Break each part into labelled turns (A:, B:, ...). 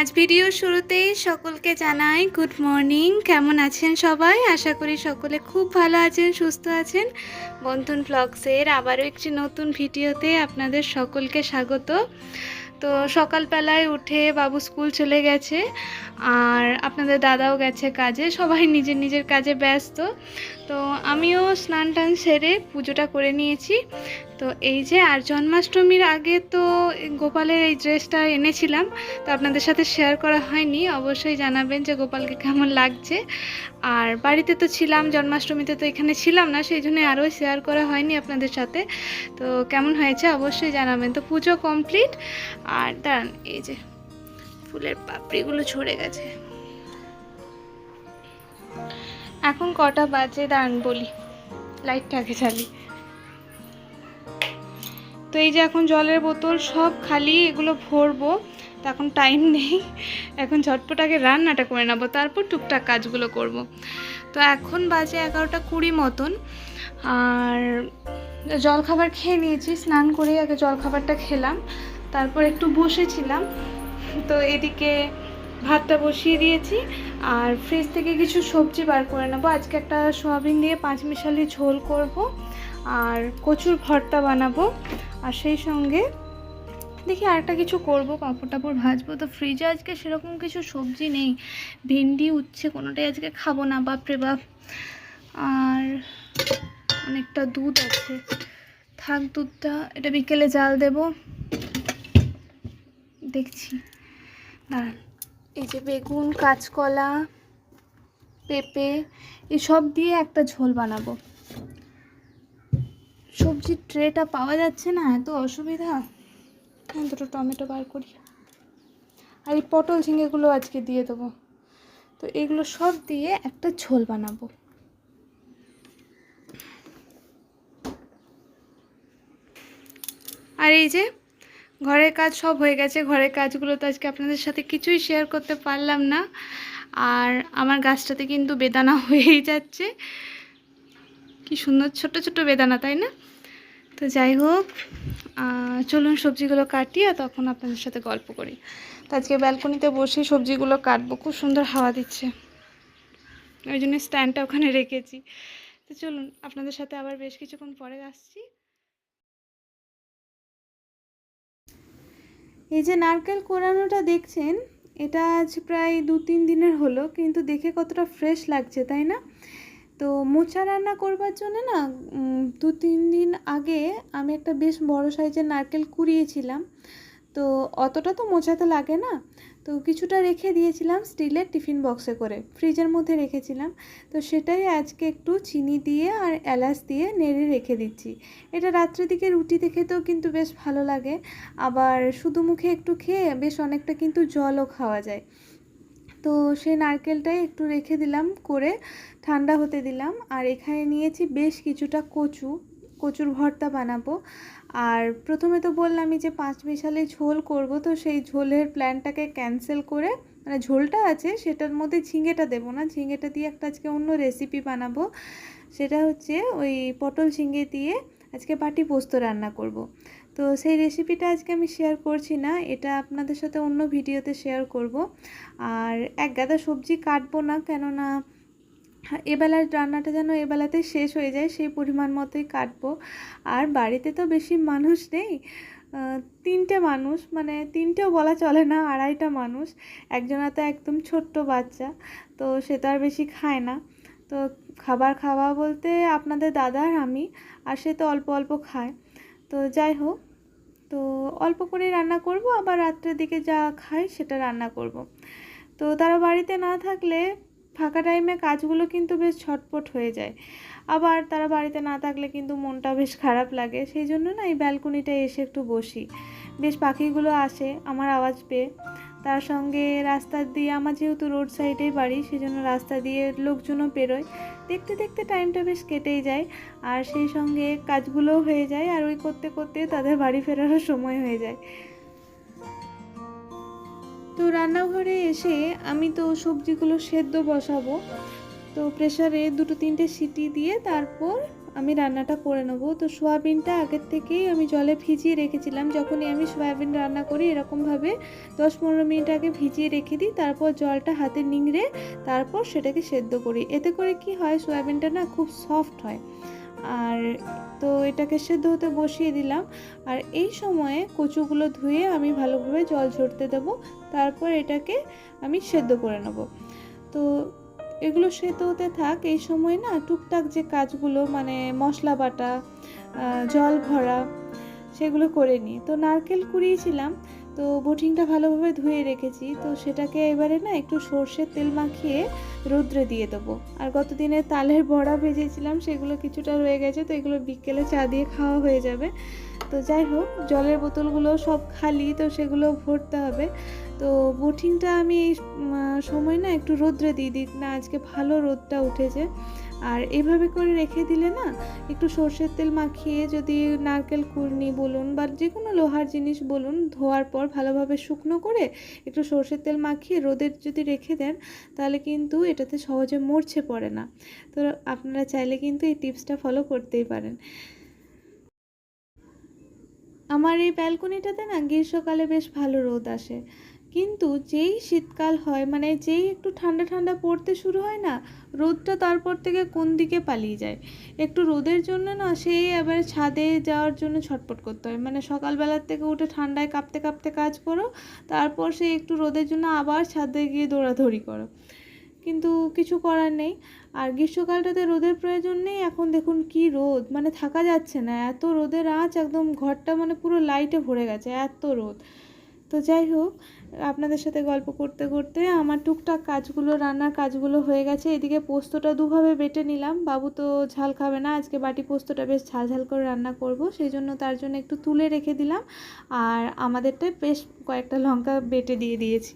A: আজ ভিডিওর শুরুতেই সকলকে জানাই গুড মর্নিং। কেমন আছেন সবাই? আশা করি সকলে খুব ভালো আছেন, সুস্থ আছেন। বন্ধন ব্লগসের আবারও একটি নতুন ভিডিওতে আপনাদের সকলকে স্বাগত। তো সকালবেলায় উঠে বাবু স্কুল চলে গেছে, আর আপনাদের দাদাও গেছে কাজে। সবাই নিজের নিজের কাজে ব্যস্ত। তো আমিও স্নান টান সেরে পুজোটা করে নিয়েছি। তো এই যে, আর জন্মাষ্টমীর আগে তো গোপালের এই ড্রেসটা এনেছিলাম, তো আপনাদের সাথে শেয়ার করা হয়নি। অবশ্যই জানাবেন যে গোপালকে কেমন লাগছে। আর বাড়িতে তো ছিলাম, জন্মাষ্টমীতে তো এখানে ছিলাম না, সেই জন্য আরও শেয়ার করা হয়নি আপনাদের সাথে। তো কেমন হয়েছে অবশ্যই জানাবেন। তো পুজো কমপ্লিট। আর দাঁড়ান, এই যে ফুলের পাপড়িগুলো ঝরে গেছে। এখন কটা বাজে দাঁড়ান বলি, লাইটটা আগে জ্বালি। তো এই যে এখন জলের বোতল সব খালি, এগুলো ভরবো। তো এখন টাইম নেই, এখন ঝটপট আগে রান্নাটা করে নেবো, তারপর টুকটাক কাজগুলো করব। তো এখন বাজে 11:20 মতন। আর জলখাবার খেয়ে নিয়েছি, স্নান করে আগে জলখাবারটা খেলাম, তারপর একটু বসেছিলাম। তো এদিকে ভাতটা বসিয়ে দিয়েছি, আর ফ্রিজ থেকে কিছু সবজি বার করে নেবো। আজকে একটা সয়াবিন দিয়ে পাঁচমিশালি ঝোল করব, আর কচুর ভর্তা বানাবো। আর সেই সঙ্গে দেখি আরেকটা কিছু করব, পাঁপড় টাপড় ভাজবো। তো ফ্রিজে আজকে সেরকম কিছু সবজি নেই, ভেন্ডি উচ্ছে কোনোটাই আজকে খাবো না, বাপরে বাপ। আর অনেকটা দুধ আছে, থাক দুধটা, এটা বিকেলে জাল দেব, দেখছি। দাঁড়ান, এই যে বেগুন, কাঁচকলা, পেঁপে এসব দিয়ে একটা ঝোল বানাবো। সবজির ট্রেটা পাওয়া যাচ্ছে না, এত অসুবিধা। দুটো টমেটো বার করি, আর এই পটল ঝিঙেগুলো আজকে দিয়ে দেবো। তো এগুলো সব দিয়ে একটা ঝোল বানাবো। আর এই যে ঘরের কাজ সব হয়ে গেছে। ঘরের কাজগুলো তো আজকে আপনাদের সাথে কিছুই শেয়ার করতে পারলাম না। আর আমার গাছটাতে কিন্তু বেদানা হয়েই যাচ্ছে, কি সুন্দর ছোট ছোট বেদানা, তাই না? তো যাই হোক, চলুন সবজিগুলো কাটি, আর তখন আপনাদের সাথে গল্প করি। তো আজকে ব্যালকনিতে বসে সবজিগুলো কাটবো, খুব সুন্দর হাওয়া দিচ্ছে, ওই জন্য স্ট্যান্ডটা ওখানে রেখেছি। তো চলুন আপনাদের সাথে আবার বেশ কিছুক্ষণ পরে আসছি। এই যে নারকেল কোরানোটা দেখছেন, এটা আজ প্রায় 2-3 দিনের হলো, কিন্তু দেখে কতটা ফ্রেশ লাগছে, তাই না? তো মোচা রান্না করবার জন্য না 2-3 দিন আগে আমি একটা বেশ বড় সাইজের নারকেল কুড়িয়েছিলাম। তো অতটা তো মোচাতে লাগে না, তো কিছুটা রেখে দিয়েছিলাম স্টিলের টিফিন বক্সে করে, ফ্রিজের মধ্যে রেখেছিলাম। তো সেটাই আজকে একটু চিনি দিয়ে আর এলাচ দিয়ে নেড়ে রেখে দিচ্ছি। এটা রাত্রের দিকে রুটিতে খেতেও কিন্তু বেশ ভালো লাগে, আবার শুধু মুখে একটু খেয়ে বেশ অনেকটা কিন্তু জলও খাওয়া যায়। তো সেই নারকেলটাই একটু রেখে দিলাম করে, ঠান্ডা হতে দিলাম। আর এখানে নিয়েছি বেশ কিছুটা কচুর ভর্তা বানাবো। আর প্রথমে তো বললামই যে পাঁচমিশালি ঝোল করব, তো সেই ঝোলের প্ল্যানটাকে ক্যান্সেল করে, মানে ঝোলটা আছে সেটার মধ্যে ঝিঙেটা দেবো না, ঝিঙেটা দিয়ে একটা আজকে অন্য রেসিপি বানাবো। সেটা হচ্ছে ওই পটল ঝিঙে দিয়ে আজকে বাটি পোস্ত রান্না করব। তো সেই রেসিপিটা আজকে আমি শেয়ার করছি না, এটা আপনাদের সাথে অন্য ভিডিওতে শেয়ার করব। আর এক গাদা সবজি কাটবো না, কেননা এবেলার রান্নাটা যেন এবেলাতেই শেষ হয়ে যায়, সেই পরিমাণ মতোই কাটবো। আর বাড়িতে তো বেশি মানুষ নেই, 3টে মানুষ, মানে 3টেও বলা চলে না, 2.5টা মানুষ। একজনা তো একদম ছোট্ট বাচ্চা, তো সে তো আর বেশি খায় না। তো খাবার খাওয়া বলতে আপনাদের দাদা আর আমি, আর সে তো অল্প অল্প খায়। তো যাই হোক, তো অল্প করে রান্না করব, আবার রাত্রের দিকে যা খাই সেটা রান্না করব। তো তারা বাড়িতে না থাকলে ফাঁকা টাইমে কাজগুলো কিন্তু বেশ ঝটপট হয়ে যায়, আবার তারা বাড়িতে না থাকলে কিন্তু মনটা বেশ খারাপ লাগে। সেই জন্য না এই ব্যালকনিটায় এসে একটু বসি, বেশ পাখিগুলো আসে আমার আওয়াজ পেয়ে। তার সঙ্গে রাস্তা দিয়ে, আমার যেহেতু রোড সাইডেই বাড়ি, সেই জন্য রাস্তা দিয়ে লোকজনও পেরোয়, দেখতে দেখতে টাইমটা বেশ কেটেই যায়। আর সেই সঙ্গে কাজগুলোও হয়ে যায়, আর ওই করতে করতে তাদের বাড়ি ফেরারও সময় হয়ে যায়। তো রান্নাঘরে এসে আমি তো সবজিগুলো সেদ্ধ বসাবো। তো প্রেসারে 2-3টে সিটি দিয়ে তারপর আমি রান্নাটা করে নেবো। তো সোয়াবিনটা আগের থেকেই আমি জলে ভিজিয়ে রেখেছিলাম। যখনই আমি সোয়াবিন রান্না করি এরকমভাবে 10-15 মিনিট আগে ভিজিয়ে রেখে দিই, তারপর জলটা হাতে নিংড়ে তারপর সেটাকে সেদ্ধ করি। এতে করে কি হয়, সোয়াবিনটা না খুব সফট হয়। আর তো এটাকে সেদ্ধ হতে বসিয়ে দিলাম। আর এই সময়ে কচুগুলো ধুয়ে আমি ভালোভাবে জল ঝরতে দেবো, তারপর এটাকে আমি সেদ্ধ করে নেব। তো এগুলো সেদ্ধ হতে থাক, এই সময় না টুকটাক যে কাজগুলো মানে মশলা বাটা, জল ভরা, সেগুলো করে নিই। তো নারকেল কুড়িয়েছিলাম, তো বটিংটা ভালোভাবে ধুয়ে রেখেছি। তো সেটাকে এবারে না একটু সর্ষের তেল মাখিয়ে রোদ্রে দিয়ে দেবো। আর গত দিনে তালের বড়া ভেজেছিলাম, সেগুলো কিছুটা রয়ে গেছে, তো এগুলো বিকেলে চা দিয়ে খাওয়া হয়ে যাবে। তো যাই হোক, জলের বোতলগুলো সব খালি, তো সেগুলো ভরতে হবে। তো বটিংটা আমি এই সময় না একটু রোদ্রে দিয়ে দিই না, আজকে ভালো রোদটা উঠেছে। আর এইভাবে করে রেখে দিলে না, একটু সর্ষের তেল মাখিয়ে যদি নারকেল কুড়নি বলুন বা যে কোনো লোহার জিনিস বলুন, ধোয়ার পর ভালোভাবে শুকনো করে একটু সর্ষের তেল মাখিয়ে রোদে যদি রেখে দেন, তাহলে কিন্তু এটাতে সহজে মরছে পড়ে না। তো আপনারা চাইলে কিন্তু এই টিপসটা ফলো করতেই পারেন। আমার এই ব্যালকনিটাতে না গ্রীষ্মকালে বেশ ভালো রোদ আসে, কিন্তু যেই শীতকাল হয় মানে যেই একটু ঠান্ডা ঠান্ডা পড়তে শুরু হয় না, রোদটা তারপর থেকে কোন দিকে পালিয়ে যায়। একটু রোদের জন্য না সেই আবার ছাদে যাওয়ার জন্য ছটফট করতে হয়, মানে সকালবেলার থেকে উঠে ঠান্ডায় কাঁপতে কাঁপতে কাজ করো, তারপর সেই একটু রোদের জন্য আবার ছাদে গিয়ে দৌড়াদৌড়ি করো, কিন্তু কিছু করার নেই। আর গ্রীষ্মকালটাতে রোদের প্রয়োজন নেই। এখন দেখুন কি রোদ, মানে থাকা যাচ্ছে না, এত রোদের আঁচ, একদম ঘরটা মানে পুরো লাইটে ভরে গেছে, এত রোদ। তো যাই হোক, আপনাদের সাথে গল্প করতে করতে আমার টুকটাক কাজগুলো, রান্নার কাজগুলো হয়ে গেছে। এদিকে পোস্তটা দুভাবে বেটে নিলাম, বাবু তো ঝাল খাবে না, আজকে বাটি পোস্তটা বেশ ঝাল ঝাল করে রান্না করব, সেই জন্য তার জন্য একটু তুলে রেখে দিলাম। আর আমাদেরটায় বেশ কয়েকটা লঙ্কা বেটে দিয়ে দিয়েছি।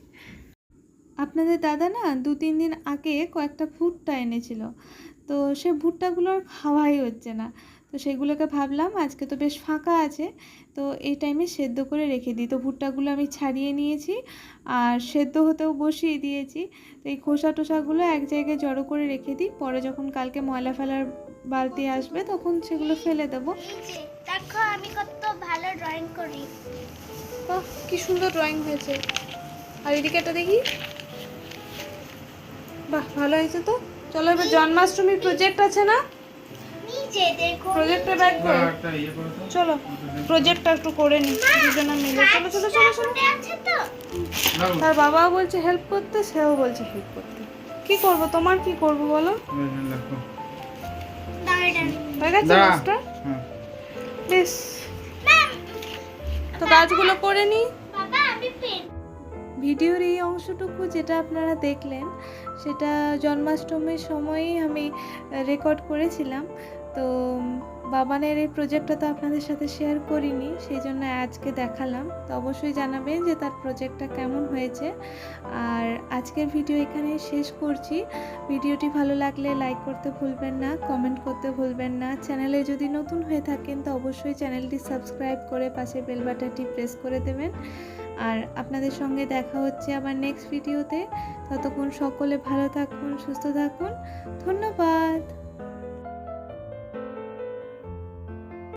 A: আপনাদের দাদা না 2-3 দিন আগে কয়েকটা ভুট্টা এনেছিল, তো সে ভুট্টাগুলো আর খাওয়াই হচ্ছে না। তো সেগুলোকে ভাবলাম আজকে তো বেশ ফাঁকা আছে, তো এই টাইমে সেদ্ধ করে রেখে দিই। তো ভুট্টাগুলো আমি ছাড়িয়ে নিয়েছি আর সেদ্ধ হতেও বসিয়ে দিয়েছি। তো এই খোসা টোসাগুলো এক জায়গায় জড়ো করে রেখে দিই, পরে যখন কালকে ময়লা ফেলার বালতি আসবে তখন সেগুলো ফেলে দেবো।
B: দেখো আমি কত ভালো ড্রয়িং করি।
A: বাহ, কি সুন্দর ড্রয়িং হয়েছে। আর এদিকে একটা দেখি, বাহ ভালো হয়েছে তো। চলো এবার জন্মাষ্টমীর প্রজেক্ট আছে না,
B: নিচে দেখো,
A: প্রজেক্টটা ব্যাক করো। চলো প্রজেক্টটা একটু করে নি দুজনে মিলে। চলো চলো চলো চলো।
B: আছে তো
A: তার বাবাও বলছে হেল্প করতে, সেও বলছে হেল্প করতে। কি করব, তোমার কি করব বলো?
B: দাঁড়ান
A: হয়ে গেছে মাস্টার? বেশ, তো কাজগুলো করে নি।
B: বাবা আমি পেন।
A: ভিডিওর এই অংশটুকু যেটা আপনারা দেখলেন, সেটা জন্মাষ্টমীর সময়ই আমি রেকর্ড করেছিলাম। তো বাবানের এই প্রজেক্টটা তো আপনাদের সাথে শেয়ার করিনি, সেই জন্য আজকে দেখালাম। তো অবশ্যই জানাবেন যে তার প্রজেক্টটা কেমন হয়েছে। আর আজকের ভিডিও এখানেই শেষ করছি। ভিডিওটি ভালো লাগলে লাইক করতে ভুলবেন না, কমেন্ট করতে ভুলবেন না। চ্যানেলে যদি নতুন হয়ে থাকেন তো অবশ্যই চ্যানেলটি সাবস্ক্রাইব করে পাশে বেল বাটনটি প্রেস করে দেবেন। আর আপনাদের সঙ্গে দেখা হচ্ছে আবার নেক্সট ভিডিওতে। ততক্ষণ সকলে ভালো থাকুন, সুস্থ থাকুন। ধন্যবাদ।